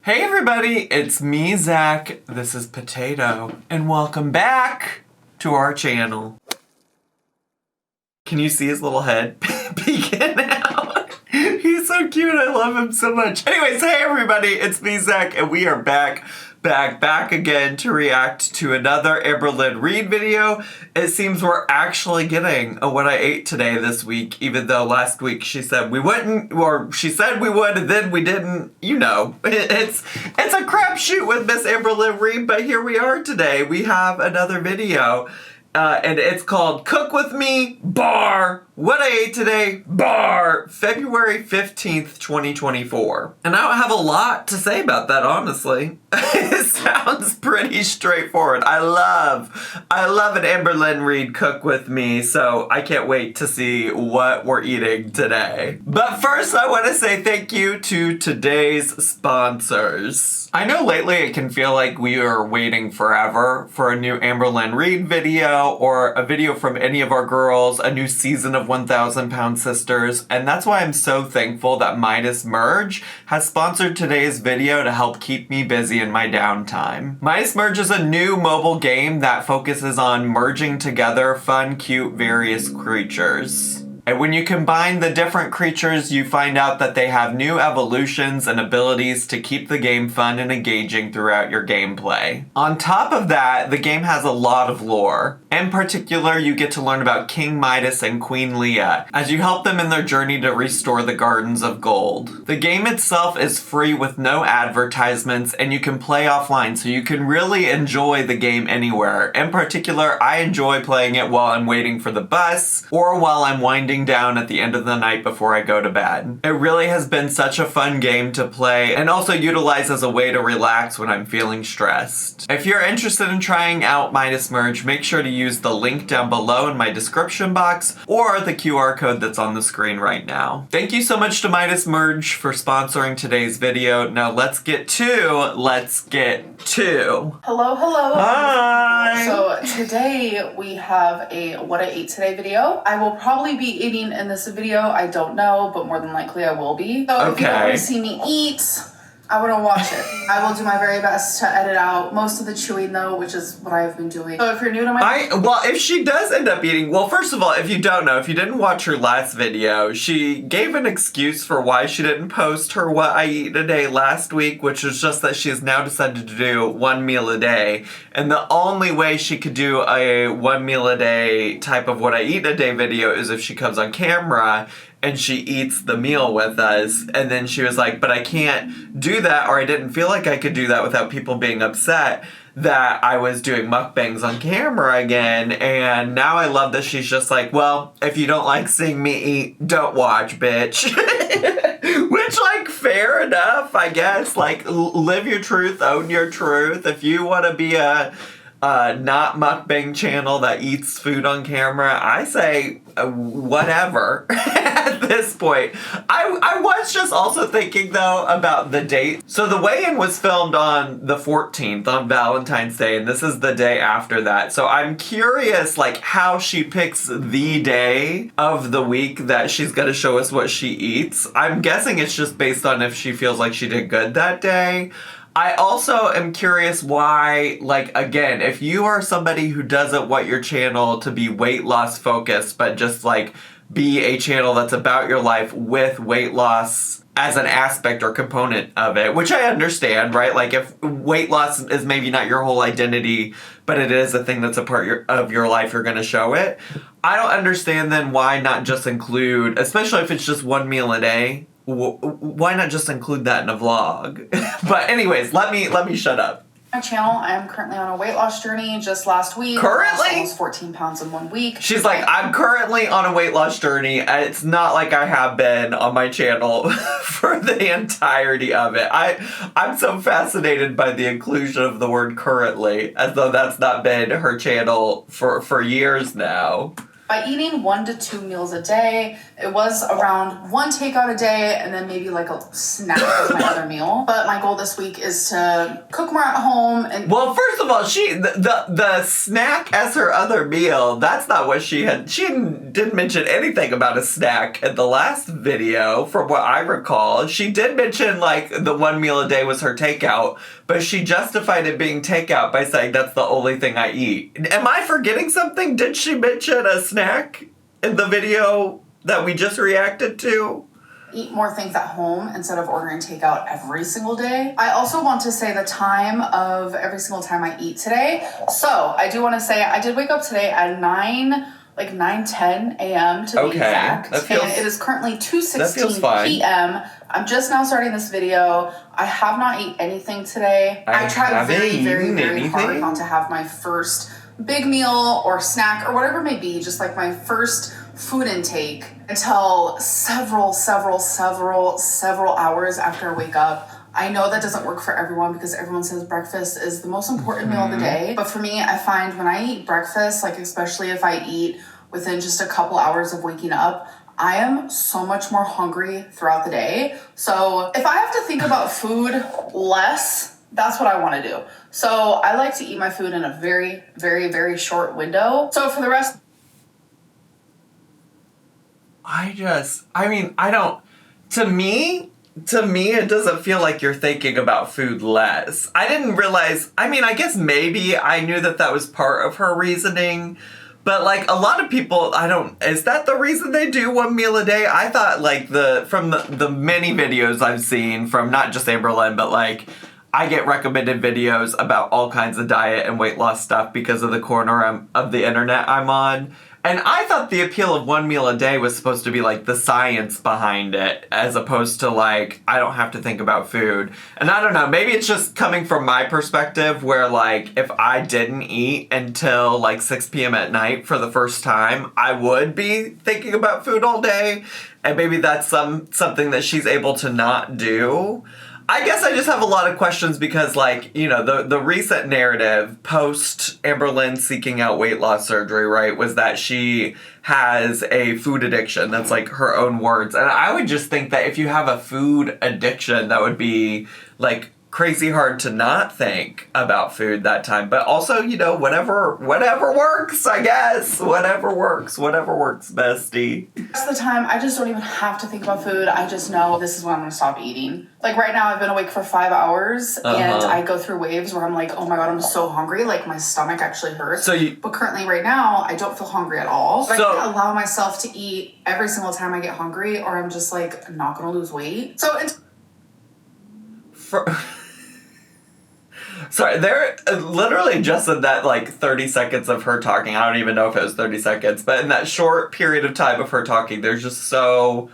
Hey everybody, it's me, Zach. This is Potato, and welcome back to our channel. Can you see his little head peeking out? He's so cute, I love him so much. Anyways, hey everybody, it's me, Zach, and we are back again to react to another Amberlynn Reid video. It seems we're actually getting a what I ate today this week, even though last week she said we wouldn't, or she said we would and then we didn't. You know, it's a crapshoot with Miss Amberlynn Reid, but here we are today. We have another video. And it's called Cook With Me, bar, What I Ate Today, bar, February 15th, 2024. And I don't have a lot to say about that, honestly. It sounds pretty straightforward. I love an Amberlynn Reid Cook With Me, so I can't wait to see what we're eating today. But first, I want to say thank you to today's sponsors. I know lately it can feel like we are waiting forever for a new Amberlynn Reid video or a video from any of our girls, a new season of 1,000 Pound Sisters, and that's why I'm so thankful that Midas Merge has sponsored today's video to help keep me busy in my downtime. Midas Merge is a new mobile game that focuses on merging together fun, cute, various creatures. And when you combine the different creatures, you find out that they have new evolutions and abilities to keep the game fun and engaging throughout your gameplay. On top of that, the game has a lot of lore. In particular, you get to learn about King Midas and Queen Leah as you help them in their journey to restore the Gardens of Gold. The game itself is free with no advertisements, and you can play offline, so you can really enjoy the game anywhere. In particular, I enjoy playing it while I'm waiting for the bus or while I'm winding down at the end of the night before I go to bed. It really has been such a fun game to play and also utilize as a way to relax when I'm feeling stressed. If you're interested in trying out Midas Merge, make sure to use the link down below in my description box or the QR code that's on the screen right now. Thank you so much to Midas Merge for sponsoring today's video. Now let's get to Hello. Hi. So today we have a what I ate today video. I will probably be eating in this video. I don't know, but more than likely I will be. So if you don't want to see me eat, I want to watch it. I will do my very best to edit out most of the chewing though, which is what I've been doing. So if you're new to my well, if she does end up eating, well, first of all, if you don't know, if you didn't watch her last video, she gave an excuse for why she didn't post her what I eat a day last week, which is just that she has now decided to do one meal a day. And the only way she could do a one meal a day type of what I eat a day video is if she comes on camera and she eats the meal with us. And then she was like, but I can't do that, or I didn't feel like I could do that without people being upset that I was doing mukbangs on camera again. And now I love that she's just like, well, if you don't like seeing me eat, don't watch, bitch. Which, like, fair enough, I guess. Like, live your truth, own your truth. If you want to be a not mukbang channel that eats food on camera, I say whatever at this point. I was just also thinking though about the date. So the weigh-in was filmed on the 14th on Valentine's Day, and this is the day after that. So I'm curious like how she picks the day of the week that she's gonna show us what she eats. I'm guessing it's just based on if she feels like she did good that day. I also am curious why, like, again, if you are somebody who doesn't want your channel to be weight loss focused, but just, like, be a channel that's about your life with weight loss as an aspect or component of it, which I understand, right? Like, if weight loss is maybe not your whole identity, but it is a thing that's a part of your life, you're going to show it. I don't understand then why not just include, especially if it's just one meal a day, why not just include that in a vlog? But anyways, let me shut up. my channel. I am currently on a weight loss journey. Just last week, currently? I lost almost 14 pounds in 1 week. She's like, I'm currently on a weight loss journey. It's not like I have been on my channel for the entirety of it. I'm so fascinated by the inclusion of the word currently, as though that's not been her channel for years now. by eating 1 to 2 meals a day. It was around 1 takeout a day and then maybe like a snack as my other meal. But my goal this week is to cook more at home. And well, first of all, the snack as her other meal, that's not what she had. She didn't mention anything about a snack in the last video, from what I recall. She did mention like the 1 meal a day was her takeout, but she justified it being takeout by saying that's the only thing I eat. Am I forgetting something? Did she mention a snack in the video that we just reacted to? Eat more things at home instead of ordering takeout every single day. I also want to say the time of every single time I eat today. So I do want to say I did wake up today at 9:10 a.m. to be exact. And it is currently 2:16 p.m. I'm just now starting this video. I have not eaten anything today. I tried very hard not to have my first big meal or snack or whatever it may be, just like my first food intake until several hours after I wake up. I know that doesn't work for everyone because everyone says breakfast is the most important meal of the day. But for me, I find when I eat breakfast, like especially if I eat within just a couple hours of waking up, I am so much more hungry throughout the day. So if I have to think about food less, that's what I want to do. So I like to eat my food in a very short window. So for the rest... To me, it doesn't feel like you're thinking about food less. I didn't realize, I guess maybe I knew that was part of her reasoning, but like a lot of people, is that the reason they do 1 meal a day? I thought like from the many videos I've seen from not just Amberlynn, but like I get recommended videos about all kinds of diet and weight loss stuff because of the corner of the internet I'm on. And I thought the appeal of 1 meal a day was supposed to be like the science behind it, as opposed to like, I don't have to think about food. And I don't know, maybe it's just coming from my perspective where like, if I didn't eat until like 6 p.m. at night for the first time, I would be thinking about food all day. And maybe that's something that she's able to not do. I guess I just have a lot of questions because, like, you know, the recent narrative post Amberlynn seeking out weight loss surgery, right, was that she has a food addiction. That's like her own words. And I would just think that if you have a food addiction, that would be like crazy hard to not think about food that time. But also, you know, whatever works, I guess. Whatever works, bestie. Most of the time, I just don't even have to think about food. I just know this is when I'm going to stop eating. Like right now, I've been awake for 5 hours, and I go through waves where I'm like, oh my God, I'm so hungry. Like my stomach actually hurts. But currently right now, I don't feel hungry at all. So I can't allow myself to eat every single time I get hungry, or I'm just like not going to lose weight. So it's... Sorry, there literally just in that like 30 seconds of her talking, I don't even know if it was 30 seconds, but in that short period of time of her talking, there's just so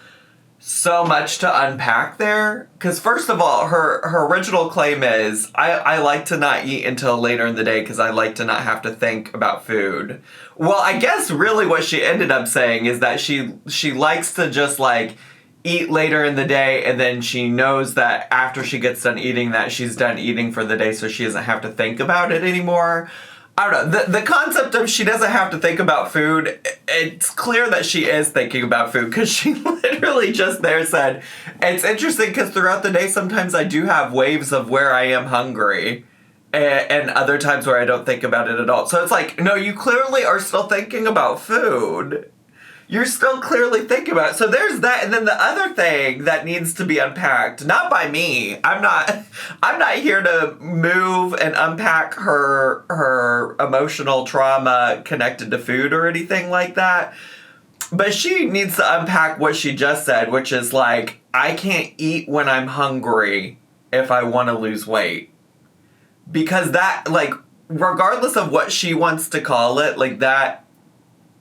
much to unpack there. Because first of all, her original claim is, I like to not eat until later in the day because I like to not have to think about food. Well, I guess really what she ended up saying is that she likes to just like eat later in the day, and then she knows that after she gets done eating that she's done eating for the day, so she doesn't have to think about it anymore. I don't know. The concept of she doesn't have to think about food, it's clear that she is thinking about food, because she literally just there said, it's interesting because throughout the day sometimes I do have waves of where I am hungry, and other times where I don't think about it at all. So it's like, no, you clearly are still thinking about food. You're still clearly thinking about it. So there's that, and then the other thing that needs to be unpacked, not by me. I'm not here to move and unpack her emotional trauma connected to food or anything like that. But she needs to unpack what she just said, which is like, I can't eat when I'm hungry if I want to lose weight. Because that, like, regardless of what she wants to call it, like that,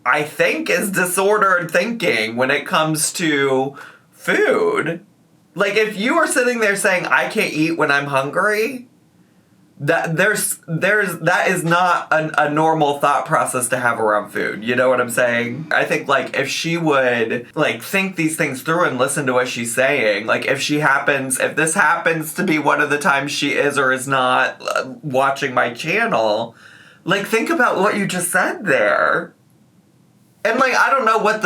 I think is disordered thinking when it comes to food. Like, if you are sitting there saying, I can't eat when I'm hungry, that is not a normal thought process to have around food. You know what I'm saying? I think, like, if she would, like, think these things through and listen to what she's saying, like, if this happens to be one of the times she is or is not watching my channel, like, think about what you just said there. And, like, I don't know what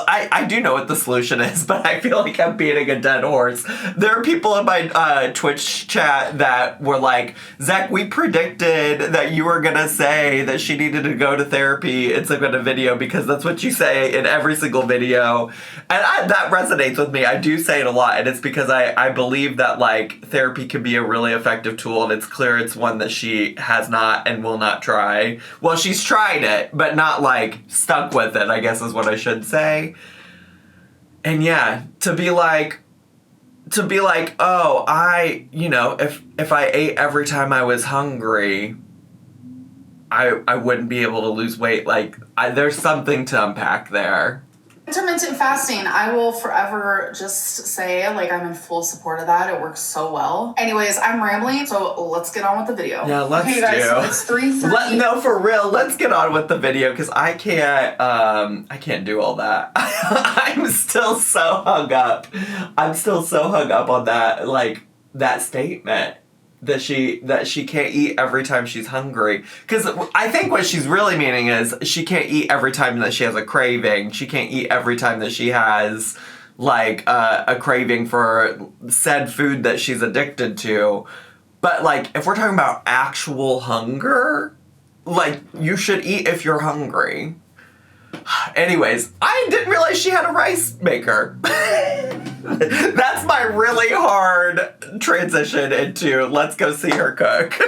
I do know what the solution is, but I feel like I'm beating a dead horse. There are people in my Twitch chat that were like, Zach, we predicted that you were going to say that she needed to go to therapy in some kind of video because that's what you say in every single video. And that resonates with me. I do say it a lot, and it's because I believe that, like, therapy can be a really effective tool, and it's clear it's one that she has not and will not try. Well, she's tried it, but not, like, stuck with it, I guess is what I should say. And yeah, to be like, oh, if I ate every time I was hungry, I wouldn't be able to lose weight. Like, there's something to unpack there. Intermittent fasting, I will forever just say, like, I'm in full support of that. It works so well. Anyways, I'm rambling, so let's get on with the video. Yeah, let's okay, guys, so it's 3:30. No, for real, let's get on with the video, because I can't do all that. I'm still so hung up. I'm still so hung up on that, like, that statement. That she can't eat every time she's hungry. Because I think what she's really meaning is she can't eat every time that she has a craving. She can't eat every time that she has, like, a craving for said food that she's addicted to. But, like, if we're talking about actual hunger, like, you should eat if you're hungry. Anyways, I didn't realize she had a rice maker. That's my really hard transition into let's go see her cook.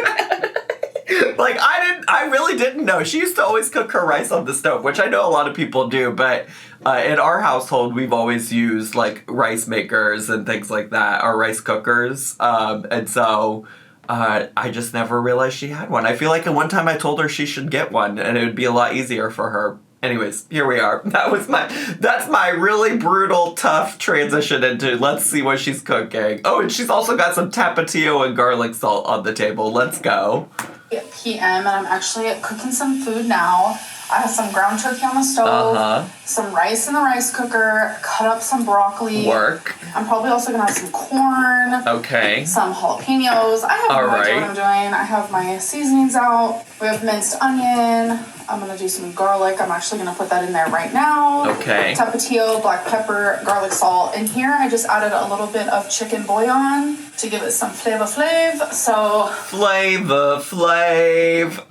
Like, I really didn't know. She used to always cook her rice on the stove, which I know a lot of people do, but in our household, we've always used, like, rice makers and things like that, or rice cookers, and so I just never realized she had one. I feel like at one time I told her she should get one, and it would be a lot easier for her. Anyways, here we are. That's my really brutal, tough transition into let's see what she's cooking. Oh, and she's also got some tapatio and garlic salt on the table. Let's go. 8 p.m. and I'm actually cooking some food now. I have some ground turkey on the stove, some rice in the rice cooker, cut up some broccoli. Work. I'm probably also going to have some corn. Okay. Some jalapenos. I have no idea what I'm doing. I have my seasonings out. We have minced onion. I'm going to do some garlic. I'm actually going to put that in there right now. Okay. Tapatio, black pepper, garlic salt. And here I just added a little bit of chicken bouillon to give it some flavor flav. So... Flavor flav.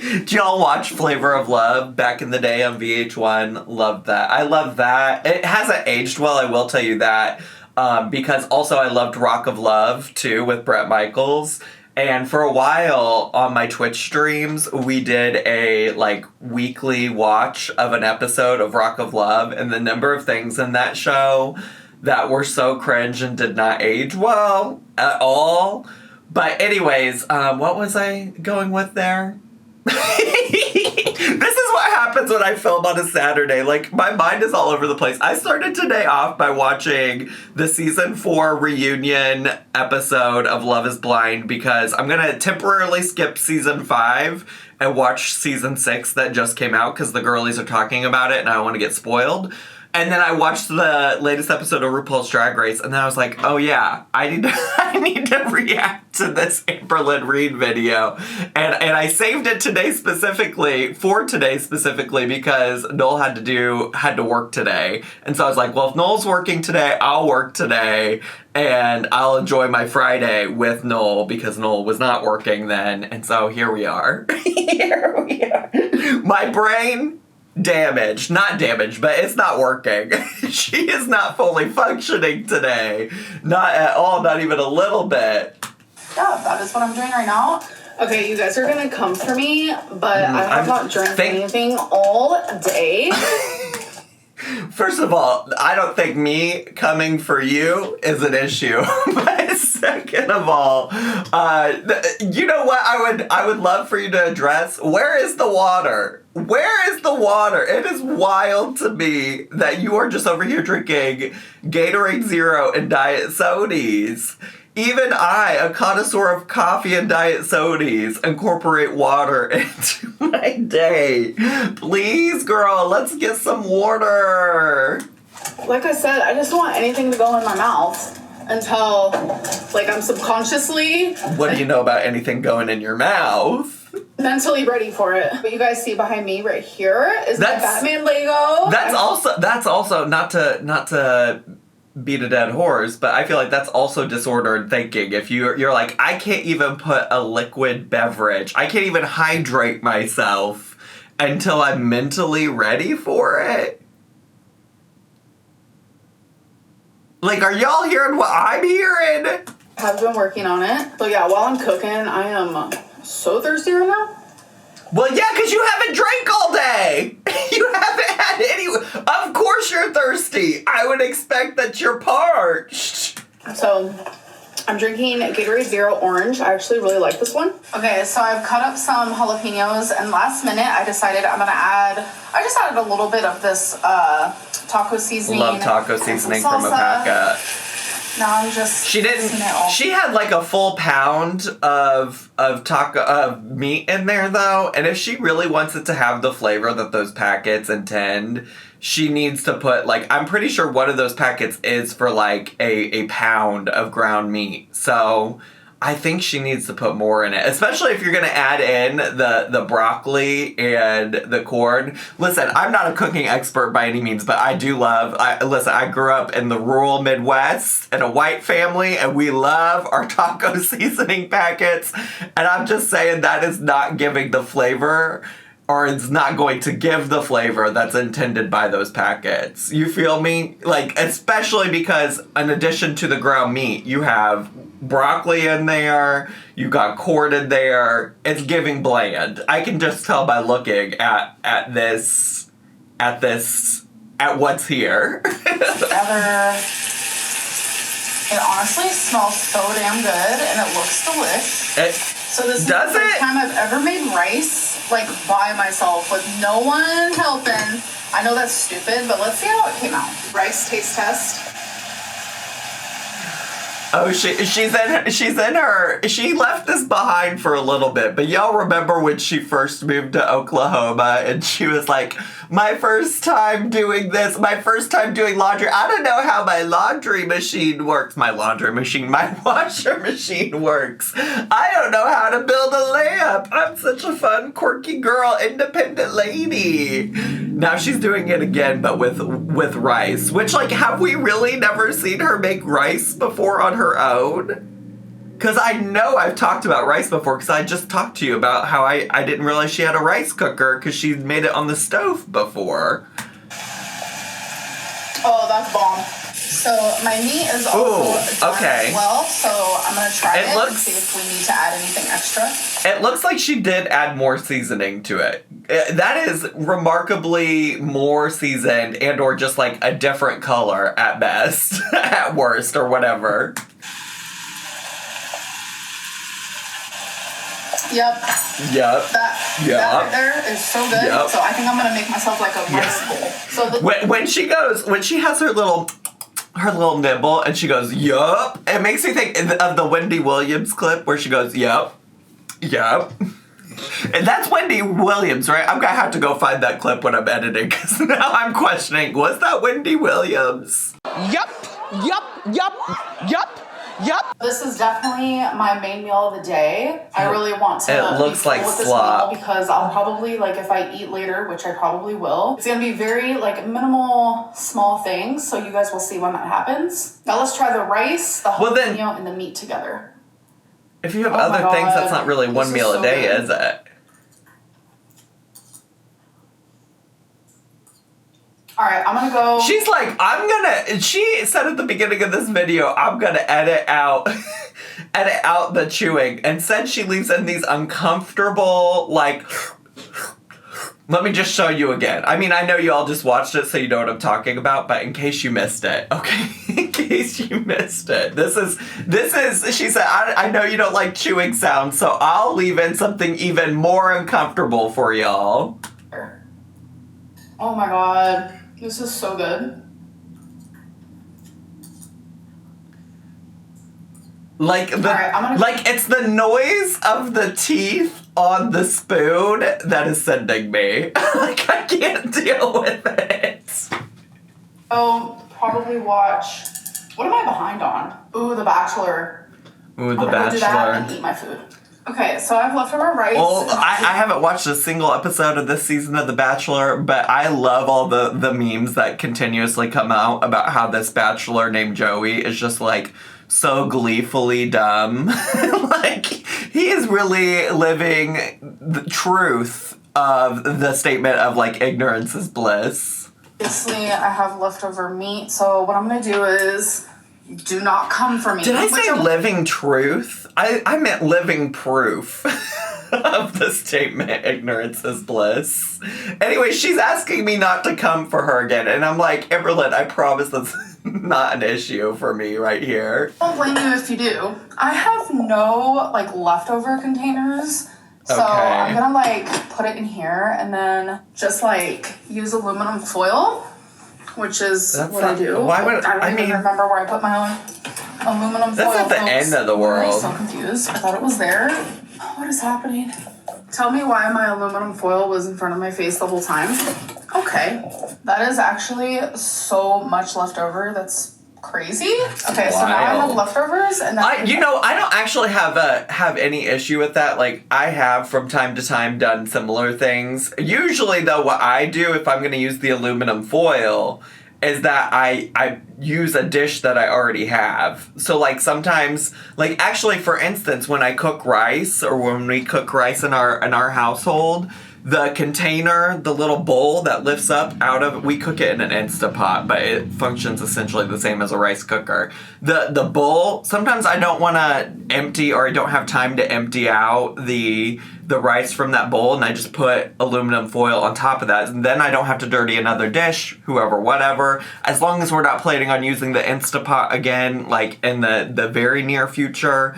Did y'all watch Flavor of Love back in the day on VH1? Loved that. I love that. It hasn't aged well, I will tell you that. Because also I loved Rock of Love, too, with Bret Michaels. And for a while on my Twitch streams, we did a, like, weekly watch of an episode of Rock of Love. And the number of things in that show that were so cringe and did not age well at all. But anyways, what was I going with there? This is what happens when I film on a Saturday. Like, my mind is all over the place. I started today off by watching the season 4 reunion episode of Love is Blind because I'm gonna temporarily skip season 5 and watch season 6 that just came out because the girlies are talking about it and I don't want to get spoiled. And then I watched the latest episode of RuPaul's Drag Race, and then I was like, oh yeah, I need to react to this Amberlynn Reed video. And I saved it for today specifically, because Noel had to work today. And so I was like, well, if Noel's working today, I'll work today, and I'll enjoy my Friday with Noel, because Noel was not working then. And so here we are. Here we are. My brain... not damaged, but it's not working. She is not fully functioning today. Not at all, not even a little bit. Yeah, that is what I'm doing right now. Okay, you guys are gonna come for me, but I have not drank anything all day. First of all, I don't think me coming for you is an issue. But second of all, you know what I would love for you to address? Where is the water? Where is the water? It is wild to me that you are just over here drinking Gatorade Zero and Diet Sodies. Even I, a connoisseur of coffee and diet sodies, incorporate water into my day. Please, girl, let's get some water. Like I said, I just don't want anything to go in my mouth until, like, I'm subconsciously... What do you know about anything going in your mouth? mentally ready for it. What you guys see behind me right here is my Batman Lego. That's also not to beat a dead horse, but I feel like that's also disordered thinking. If you're like, I can't even put a liquid beverage, I can't even hydrate myself until I'm mentally ready for it. Like, are y'all hearing what I'm hearing? I've been working on it. So yeah, while I'm cooking, I am so thirsty right now. Well, yeah, because you haven't drank all day. You haven't had any. Of course you're thirsty. I would expect that you're parched. So I'm drinking Gatorade Zero Orange. I actually really like this one. Okay, so I've cut up some jalapenos, and last minute I decided I just added a little bit of this taco seasoning. Love taco seasoning from a packet. Now I'm just She had like a full pound of meat in there though, and if she really wants it to have the flavor that those packets intend, she needs to put, like, I'm pretty sure one of those packets is for like a pound of ground meat. So I think she needs to put more in it, especially if you're going to add in the broccoli and the corn. Listen, I'm not a cooking expert by any means, but I do love, I grew up in the rural Midwest in a white family, and we love our taco seasoning packets. And I'm just saying that is not giving the flavor, or it's not going to give the flavor that's intended by those packets. You feel me? Like, especially because in addition to the ground meat, you have broccoli in there, you got corn in there. It's giving bland. I can just tell by looking at what's here. It honestly smells so damn good, and it looks delish. So this is the first time I've ever made rice, like, by myself with no one helping. I know that's stupid, but let's see how it came out. Rice taste test. Oh, she left us behind for a little bit, but y'all remember when she first moved to Oklahoma and she was like, my first time doing this, my first time doing laundry. I don't know how my laundry machine works. My washer machine works. I don't know how to build a lamp. I'm such a fun, quirky girl, independent lady. Now she's doing it again, but with rice, which, like, have we really never seen her make rice before on her own? Because I know I've talked about rice before, because I just talked to you about how I didn't realize she had a rice cooker because she made it on the stove before. Oh, that's bomb. So my meat is also done as well, so I'm going to try it and see if we need to add anything extra. It looks like she did add more seasoning to it. That is remarkably more seasoned and or just like a different color at best, at worst, or whatever. Yep. That right there is so good. Yep. So I think I'm gonna make myself like a rice bowl. So when she has her little nibble and she goes, yup, it makes me think of the Wendy Williams clip where she goes, yup. And that's Wendy Williams, right? I'm gonna have to go find that clip when I'm editing, because now I'm questioning, was that Wendy Williams? Yup. This is definitely my main meal of the day. I really want to. It looks like slop. Because I'll probably, like, if I eat later, which I probably will, it's gonna be very, like, minimal, small things. So you guys will see when that happens. Now let's try the rice, the jalapeno, and the meat together. If you have other things, that's not really one meal a day, is it? All right, I'm gonna go. She's like, she said at the beginning of this video, I'm gonna edit out the chewing, and said she leaves in these uncomfortable, like, let me just show you again. I mean, I know you all just watched it, so you know what I'm talking about, but in case you missed it, okay? In case you missed it. This is, she said, I know you don't like chewing sounds, so I'll leave in something even more uncomfortable for y'all. Oh my god. This is so good. Like it's the noise of the teeth on the spoon that is sending me. Like, I can't deal with it. Oh, probably watch. What am I behind on? Ooh, The Bachelor. Ooh, The I'm gonna Bachelor. go do that and eat my food. Okay, so I have leftover rice. Well, I haven't watched a single episode of this season of The Bachelor, but I love all the memes that continuously come out about how this bachelor named Joey is just, like, so gleefully dumb. Like, he is really living the truth of the statement of, like, ignorance is bliss. Obviously, I have leftover meat, so what I'm gonna do is do not come for me. Did I say living truth? I meant living proof of the statement, ignorance is bliss. Anyway, she's asking me not to come for her again, and I'm like, Amberlynn, I promise that's not an issue for me right here. I won't blame you if you do. I have no, like, leftover containers, so I'm gonna, like, put it in here and then just, like, use aluminum foil, which is what I do. Why would I don't even remember where I put my own aluminum foil. That's at the end of the world. I'm so confused. I thought it was there. What is happening? Tell me why my aluminum foil was in front of my face the whole time. Okay. That is actually so much leftover. That's crazy. Okay, so now I have leftovers, and then I don't actually have any issue with that. Like, I have from time to time done similar things. Usually, though, what I do if I'm going to use the aluminum foil is that I use a dish that I already have. So, like, sometimes, like, actually, for instance, when I cook rice, or when we cook rice in our household, the container, the little bowl that lifts up out of, we cook it in an Instapot, but it functions essentially the same as a rice cooker. The bowl, sometimes I don't want to empty, or I don't have time to empty out the rice from that bowl, and I just put aluminum foil on top of that, and then I don't have to dirty another dish, whoever, whatever, as long as we're not planning on using the Instapot again, like, in the very near future,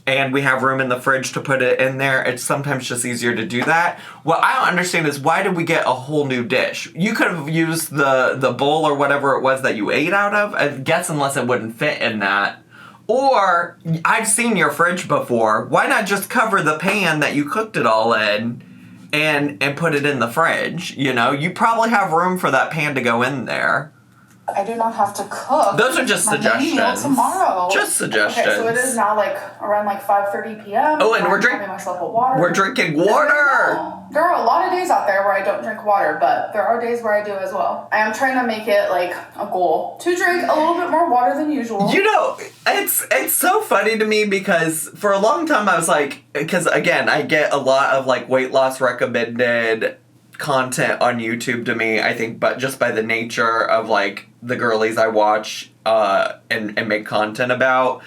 and we have room in the fridge to put it in there. It's sometimes just easier to do that. What I don't understand is, why did we get a whole new dish? You could have used the bowl or whatever it was that you ate out of, I guess, unless it wouldn't fit in that. Or, I've seen your fridge before. Why not just cover the pan that you cooked it all in and put it in the fridge? You know, you probably have room for that pan to go in there. I do not have to cook. Those are just suggestions. Meal tomorrow. Just suggestions. Okay, so it is now like around like 5:30 p.m. Oh, and we're drinking water. There are a lot of days out there where I don't drink water, but there are days where I do as well. I am trying to make it like a goal to drink a little bit more water than usual. You know, it's so funny to me because for a long time I was like, because again, I get a lot of like weight loss recommended content on YouTube to me, I think, but just by the nature of like the girlies I watch and make content about.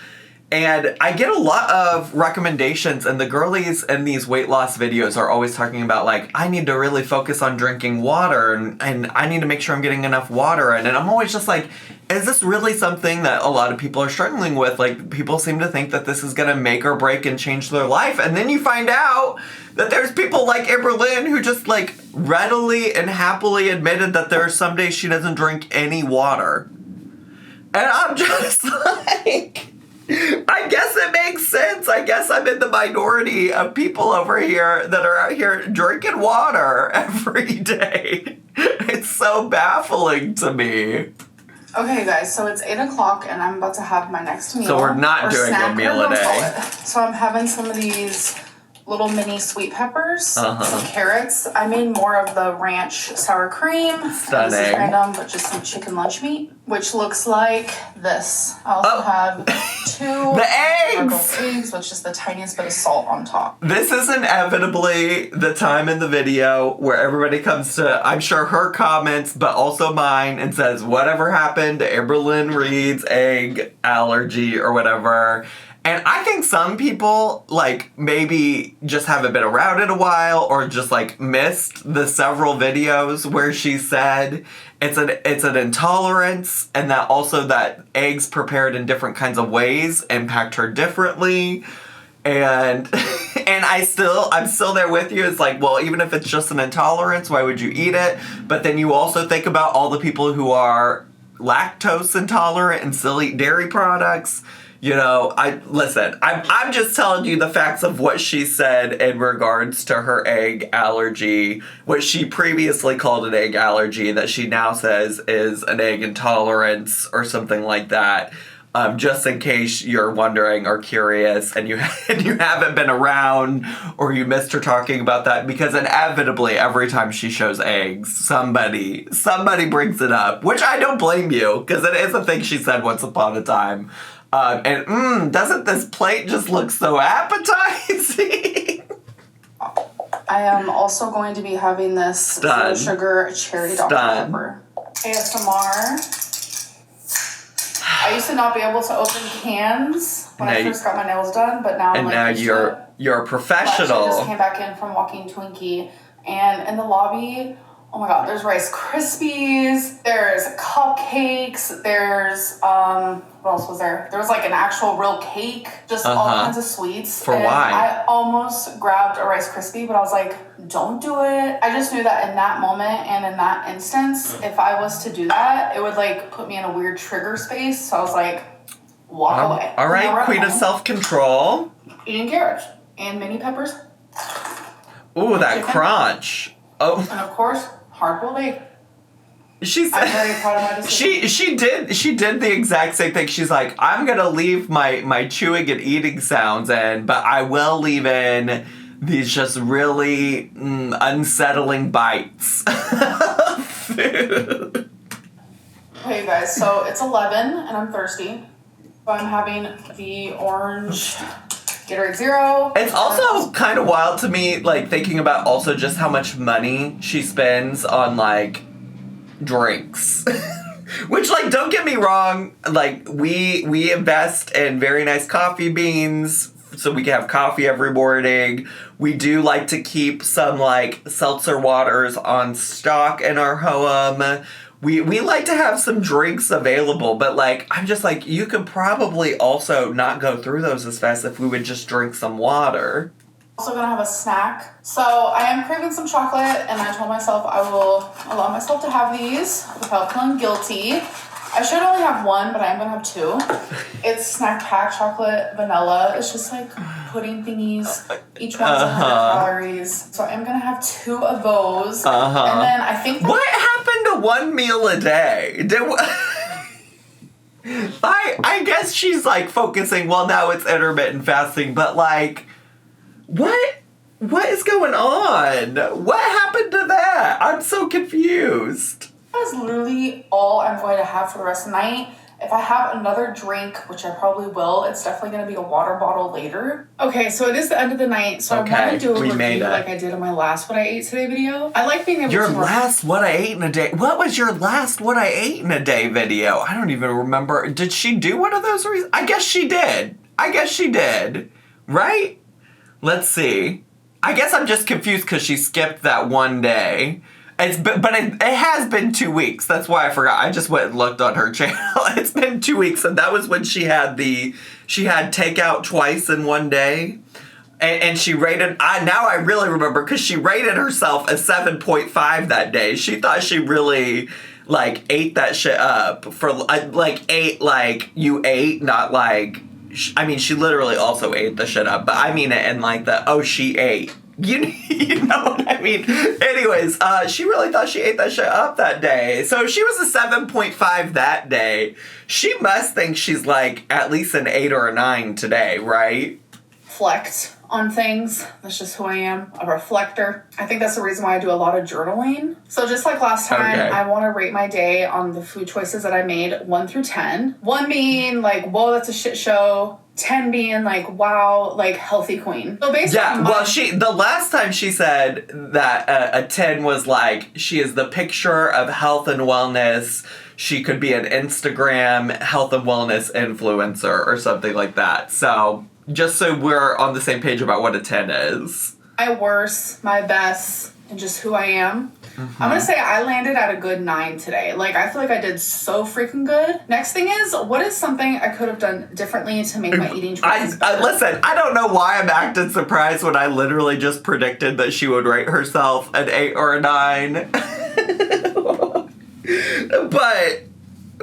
And I get a lot of recommendations, and the girlies in these weight loss videos are always talking about, like, I need to really focus on drinking water, and I need to make sure I'm getting enough water in. And I'm always just like, is this really something that a lot of people are struggling with? Like, people seem to think that this is going to make or break and change their life. And then you find out that there's people like Amberlynn who just, like, readily and happily admitted that there are some days she doesn't drink any water. And I'm just like, I guess it makes sense. I guess I'm in the minority of people over here that are out here drinking water every day. It's so baffling to me. Okay, guys, so it's 8 o'clock, and I'm about to have my next meal. So we're not doing a meal a day. So I'm having some of these little mini sweet peppers, some carrots. I made more of the ranch sour cream. Stunning. This is random, but just some chicken lunch meat, which looks like this. I also have 2 the eggs, with just the tiniest bit of salt on top. This is inevitably the time in the video where everybody comes to, I'm sure, her comments, but also mine, and says, whatever happened to Amberlynn Reed's egg allergy or whatever. And I think some people, like, maybe just haven't been around in a while, or just, like, missed the several videos where she said it's an intolerance, and that also that eggs prepared in different kinds of ways impact her differently. And I'm still there with you. It's like, well, even if it's just an intolerance, why would you eat it? But then you also think about all the people who are lactose intolerant and still eat dairy products. You know, I'm just telling you the facts of what she said in regards to her egg allergy, what she previously called an egg allergy, that she now says is an egg intolerance or something like that. Just in case you're wondering or curious and you haven't been around or you missed her talking about that, because inevitably every time she shows eggs, somebody brings it up, which I don't blame you, because it is a thing she said once upon a time. Doesn't this plate just look so appetizing? I am also going to be having this zero sugar cherry Dr. Pepper. ASMR. I used to not be able to open cans when I first got my nails done, but now I'm like, now you're a professional. I just came back in from walking Twinkie, and in the lobby, oh my god, there's Rice Krispies, there's cupcakes, there's what else was there? There was like an actual real cake, just all kinds of sweets. For why? I almost grabbed a Rice Krispie, but I was like, don't do it. I just knew that in that moment and in that instance, if I was to do that, it would like put me in a weird trigger space. So I was like, walk away. All right, queen of self-control. Eating carrots and mini peppers. Ooh, that chicken. Crunch. Oh. And of course, hard-boiled egg. I'm very proud of my decision. She did the exact same thing. She's like, I'm gonna leave my chewing and eating sounds in, but I will leave in these just really unsettling bites of food. Hey guys, so it's 11 and I'm thirsty. So I'm having the orange Gatorade Zero. It's also kind of wild to me, like, thinking about also just how much money she spends on, like, drinks. Which, like, don't get me wrong, like, we invest in very nice coffee beans so we can have coffee every morning. We do like to keep some, like, seltzer waters on stock in our home. We like to have some drinks available, but, like, I'm just like, you could probably also not go through those as fast if we would just drink some water. Also gonna have a snack. So I am craving some chocolate, and I told myself I will allow myself to have these without feeling guilty. I should only have one, but I am gonna have two. It's snack pack chocolate vanilla. It's just like pudding thingies. Each one's 100 calories. So I'm gonna have two of those. And then I think what happened to one meal a day? I guess she's like focusing, well, now it's intermittent fasting, but like, what is going on? What happened to that? I'm so confused. That is literally all I'm going to have for the rest of the night. If I have another drink, which I probably will, it's definitely going to be a water bottle later. Okay, so it is the end of the night, so I want to do a review like I did in my last What I Ate Today video. I like being able to... Your last What I Ate in a Day... What was your last What I Ate in a Day video? I don't even remember. Did she do one of those? I guess she did. Right? Let's see. I guess I'm just confused because she skipped that one day. But it has been 2 weeks. That's why I forgot. I just went and looked on her channel. It's been 2 weeks, and that was when she had takeout twice in one day. And she rated, now I really remember, because she rated herself a 7.5 that day. She thought she really, like, ate that shit up. For, like, ate like you ate, not like, I mean, she literally also ate the shit up. But I mean it in, like, she ate. You know what I mean? Anyways, she really thought she ate that shit up that day. So if she was a 7.5 that day, she must think she's like at least an 8 or a 9 today, right? Reflect on things. That's just who I am, a reflector. I think that's the reason why I do a lot of journaling. So just like last time, I want to rate my day on the food choices that I made 1 through 10. 1 being like, whoa, that's a shit show. 10 being like, wow, like healthy queen. So basically, the last time she said that a 10 was like, she is the picture of health and wellness. She could be an Instagram health and wellness influencer or something like that. So just so we're on the same page about what a 10 is. My worst, my best, and just who I am. I'm gonna say I landed at a good 9 today. Like, I feel like I did so freaking good. Next thing is, what is something I could have done differently to make my eating choices better? Listen, I don't know why I'm acting surprised when I literally just predicted that she would rate herself an 8 or a 9.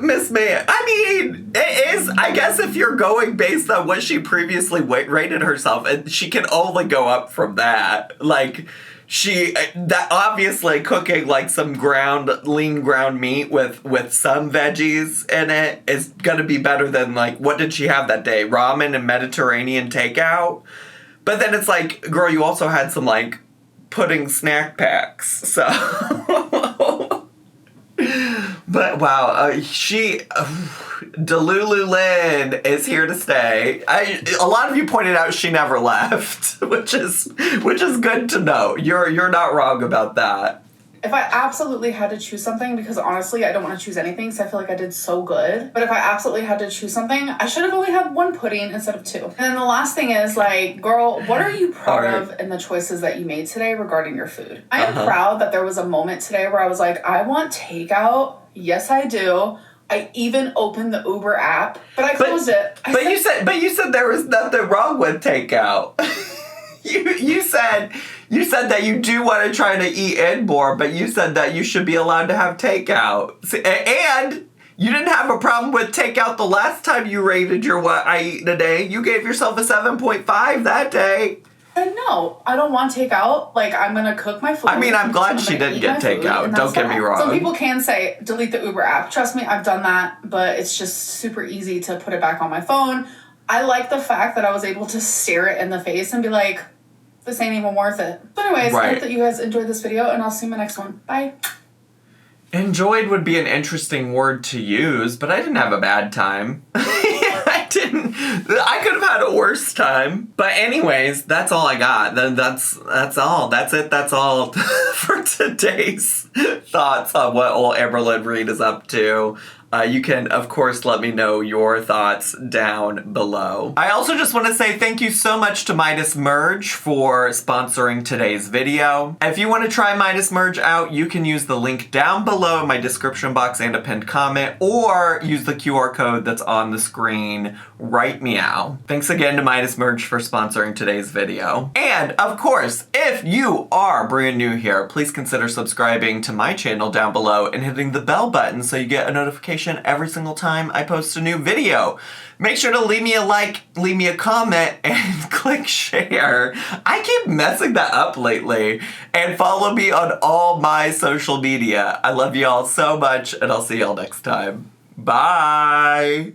Miss May. I mean, it is, I guess if you're going based on what she previously rated herself, and she can only go up from that. Like, that obviously cooking like some lean ground meat with some veggies in it is gonna be better than like, what did she have that day? Ramen and Mediterranean takeout? But then it's like, girl, you also had some like pudding snack packs, so. But wow, Delululyn is here to stay. A lot of you pointed out she never left, which is good to know. You're not wrong about that. If I absolutely had to choose something, because honestly, I don't want to choose anything because I feel like I did so good. But if I absolutely had to choose something, I should have only had one pudding instead of two. And then the last thing is like, girl, what are you proud of in the choices that you made today regarding your food? I am proud that there was a moment today where I was like, I want takeout. Yes, I do. I even opened the Uber app, but I closed it. You said there was nothing wrong with takeout. You said that you do want to try to eat in more, but you said that you should be allowed to have takeout. And you didn't have a problem with takeout the last time you rated your what I eat in a day. You gave yourself a 7.5 that day. And no, I don't want takeout. Like, I'm going to cook my food. I mean, I'm glad she didn't get takeout. Don't get me wrong. Some people can say, delete the Uber app. Trust me, I've done that, but it's just super easy to put it back on my phone. I like the fact that I was able to stare it in the face and be like, this ain't even worth it. So anyways, I hope that you guys enjoyed this video, and I'll see you in my next one. Bye. Enjoyed would be an interesting word to use, but I didn't have a bad time. I could have had a worse time. But anyways, that's all I got. That's all. That's it. That's all for today's thoughts on what old Amberlynn Reed is up to. You can, of course, let me know your thoughts down below. I also just want to say thank you so much to Midas Merge for sponsoring today's video. If you want to try Midas Merge out, you can use the link down below in my description box and a pinned comment, or use the QR code that's on the screen right meow. Thanks again to Midas Merge for sponsoring today's video. And, of course, if you are brand new here, please consider subscribing to my channel down below and hitting the bell button so you get a notification every single time I post a new video. Make sure to leave me a like, leave me a comment, and click share. I keep messing that up lately. And follow me on all my social media. I love you all so much, and I'll see y'all next time. Bye!